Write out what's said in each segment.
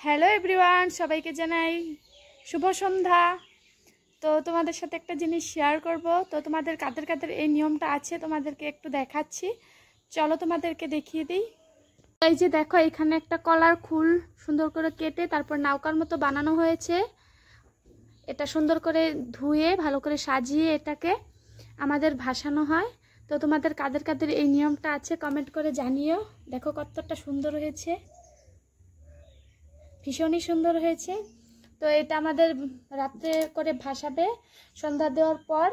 Hello everyone, সবাইকে জানাই শুভ সন্ধ্যা। তো তোমাদের সাথে একটা জিনিস শেয়ার করব। তো তোমাদের কাদের কাদের এই নিয়মটা আছে তোমাদেরকে একটু দেখাচ্ছি, চলো তোমাদেরকে দেখিয়ে দিই। এই যে দেখো, এখানে একটা কলার ফুল সুন্দর করে কেটে তারপর নৌকার মতো বানানো হয়েছে। এটা সুন্দর করে ধুয়ে ভালো করে সাজিয়ে এটাকে আমাদের ভাসানো হয়। তো তোমাদের কাদের কাদের এই নিয়মটা আছে কমেন্ট করে জানিও। দেখো কতটা সুন্দর হয়েছে, ভীষণই সুন্দর হয়েছে। তো এটা আমাদের রাত্রে করে ভাসাবে সন্ধ্যা দেওয়ার পর।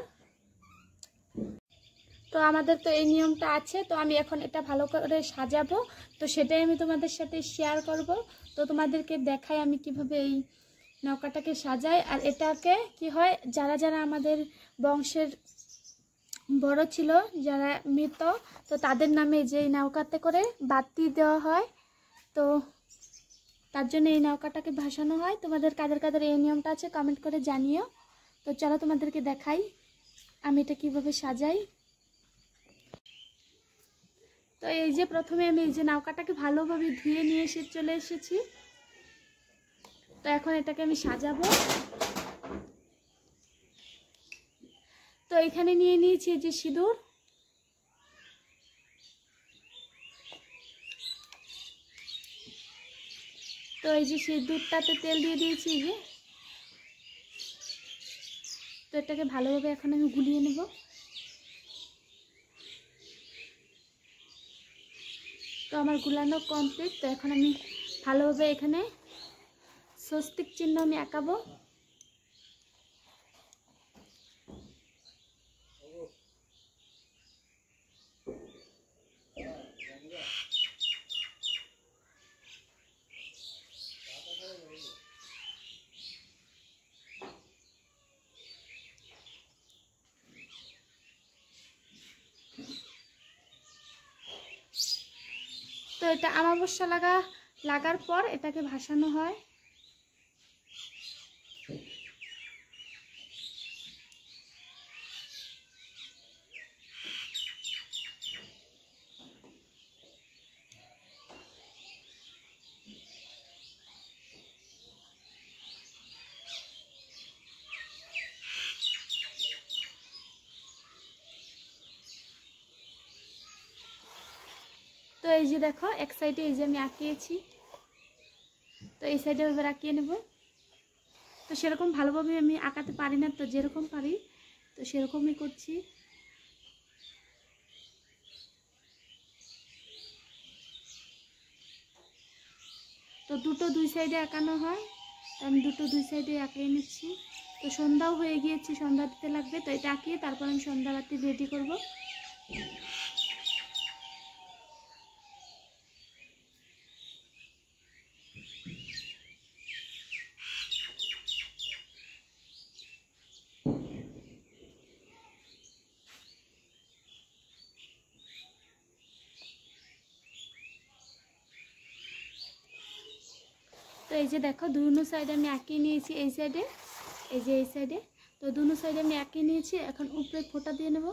তো আমাদের তো এই নিয়মটা আছে, তো আমি এখন এটা ভালো করে সাজাবো, তো সেটাই আমি তোমাদের সাথে শেয়ার করব। তো তোমাদেরকে দেখাই আমি কিভাবে এই নৌকাটাকে সাজাই। আর এটাকে কি হয়, যারা যারা আমাদের বংশের বড় ছিল, যারা মৃত, তো তাদের নামে যে এই নৌকাতে করে বাতি দেওয়া হয়, তো তার জন্য এই নৌকাটাকে ভাসানো হয়। তোমাদের কাদের কাদের এই নিয়মটা আছে কমেন্ট করে জানিও। তো চলো তোমাদেরকে দেখাই আমি এটা কিভাবে সাজাই। তো এই যে প্রথমে আমি এই যে নৌকাটাকে ভালোভাবে ধুয়ে নিয়ে চলে এসেছি। তো এখন এটাকে আমি সাজাবো। তো এখানে নিয়ে নিয়েছি এই যে সিঁদুর। তো এই যে সিঁদুরটাতে তেল দিয়ে দিয়েছি এই যে। তো এটাকে ভালোভাবে এখন আমি গুলিয়ে নেব। তো আমার গুলানো কমপ্লিট। তো এখন আমি ভালোভাবে এখানে স্বস্তিক চিহ্ন আমি আঁকাবো। তো এটা আমাবস্যা লাগার পর এটাকে ভাসানো হয়। তো এই যে দেখো, এক সাইডে এই যে আমি আঁকিয়েছি, তো এই সাইডে এবার আঁকিয়ে নেব। তো সেরকম ভালোভাবে আমি আঁকাতে পারি না, তো যেরকম পারি তো সেরকমই করছি। তো দুই সাইডে আঁকানো হয়, তো আমি দুই সাইডে আঁকিয়ে নিচ্ছি। তো সন্ধ্যাও হয়ে গিয়েছে, সন্ধ্যা দিতে লাগবে। তো এটা আঁকিয়ে তারপর আমি সন্ধ্যাবাতি রেডি করব। তো এই যে দেখো, দুনো সাইডে আমি আঁকিয়ে নিয়েছি, এই সাইডে এই যে এই সাইডে। তো দুনো সাইডে আমি আঁকিয়ে নিয়েছি, এখন উপরে ফোঁটা দিয়ে নেব।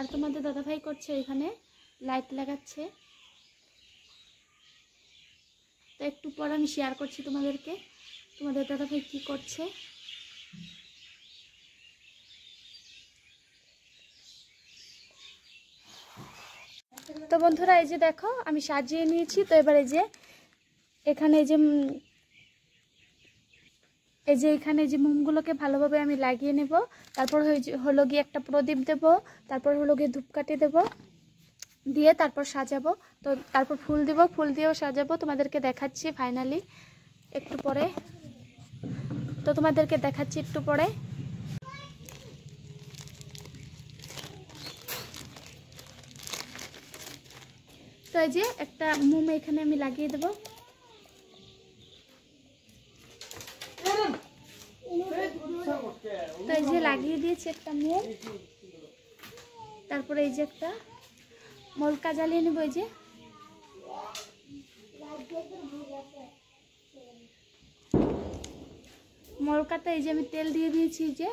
আর তোমাদের দাদাভাই করছে এখানে লাইট লাগাচ্ছে। তো একটু পর আমি শেয়ার করছি তোমাদেরকে তোমাদের দাদাভাই কি করছে। তো বন্ধুরা, এই যে দেখো আমি সাজিয়ে নিয়েছি। তো এবার এই যে এখানে এই যে এই যে এখানে যে মোমগুলোকে ভালোভাবে আমি লাগিয়ে নেব, তারপর হলো গিয়ে একটা প্রদীপ দেব, তারপর হলো গিয়ে ধূপকাঠি দেব, দিয়ে তারপর সাজাবো। তো তারপর ফুল দিব, ফুল দিয়েও সাজাবো। তোমাদেরকে দেখাচ্ছি ফাইনালি একটু পরে, তো তোমাদেরকে দেখাচ্ছি একটু পরে। তো এই যে একটা মোম এখানে আমি লাগিয়ে দেব। তো এই যে লাগিয়ে দিয়েছি একটা মোম, তারপরে এই যে একটা মলকা জ্বালিয়ে নেব। এই যে মলকাতে এই যে আমি তেল দিয়ে দিয়েছি। যে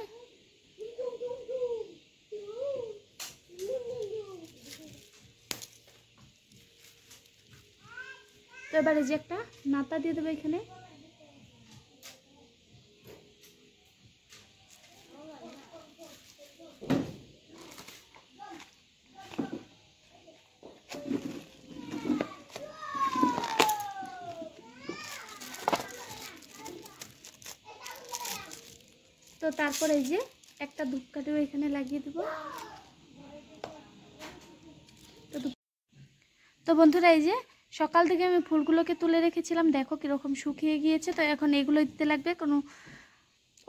তো এবার এই যে একটা নাতা দিয়ে দেবো এখানে। তো তারপর এই যে একটা ধূপকাঠিও এখানে লাগিয়ে দেব। তো বন্ধুরা এই যে সকাল থেকে আমি ফুলগুলোকে তুলে রেখেছিলাম, দেখো কীরকম শুকিয়ে গিয়েছে। তো এখন এগুলো দিতে লাগবে, কোনো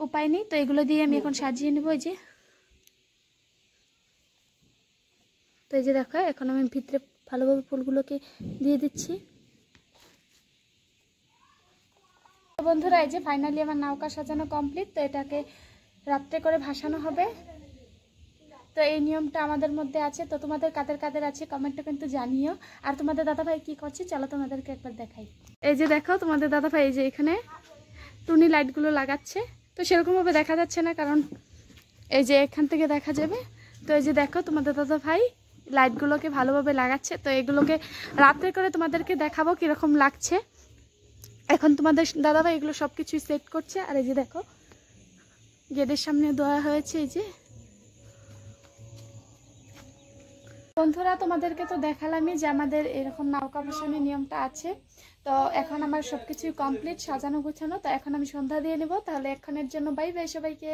উপায় নেই। তো এগুলো দিয়ে আমি এখন সাজিয়ে নেব। এই যে তো এই যে দেখো এখন আমি ভিতরে ভালোভাবে ফুলগুলোকে দিয়ে দিচ্ছি। তো বন্ধুরা এই যে ফাইনালি আমার নৌকা সাজানো কমপ্লিট। তো এটাকে রাত্রে করে ভাসানো হবে। তো এই নিয়মটা আমাদের মধ্যে আছে। তো তোমাদের কাদের কাদের আছে কমেন্টে কিন্তু জানিও। আর তোমাদের দাদাভাই কি করছে চলো তোমাদেরকে একবার দেখাই। এই যে দেখো তোমাদের দাদাভাই এই যে এখানে টুনি লাইটগুলো লাগাচ্ছে। তো সেরকমভাবে দেখা যাচ্ছে না, কারণ এই যে এখান থেকে দেখা যাবে। তো এই যে দেখো তোমাদের দাদাভাই লাইটগুলোকে ভালোভাবে লাগাচ্ছে। তো এগুলোকে রাত্রে করে তোমাদেরকে দেখাবো কীরকম লাগছে। এখন তোমাদের দাদাভাই এগুলো সব কিছুই সেট করছে। আর এই যে দেখো গেটের সামনে দেওয়া হয়েছে। এই যে বন্ধুরা তোমাদেরকে তো দেখালামই যে আমাদের এরকম নৌকা ভাসানোর নিয়মটা আছে। তো এখন আমার সবকিছুই কমপ্লিট, সাজানো গোছানো। তো এখন আমি সন্ধ্যা দিয়ে নেব। তাহলে এখনের জন্য বাই বাই সবাইকে।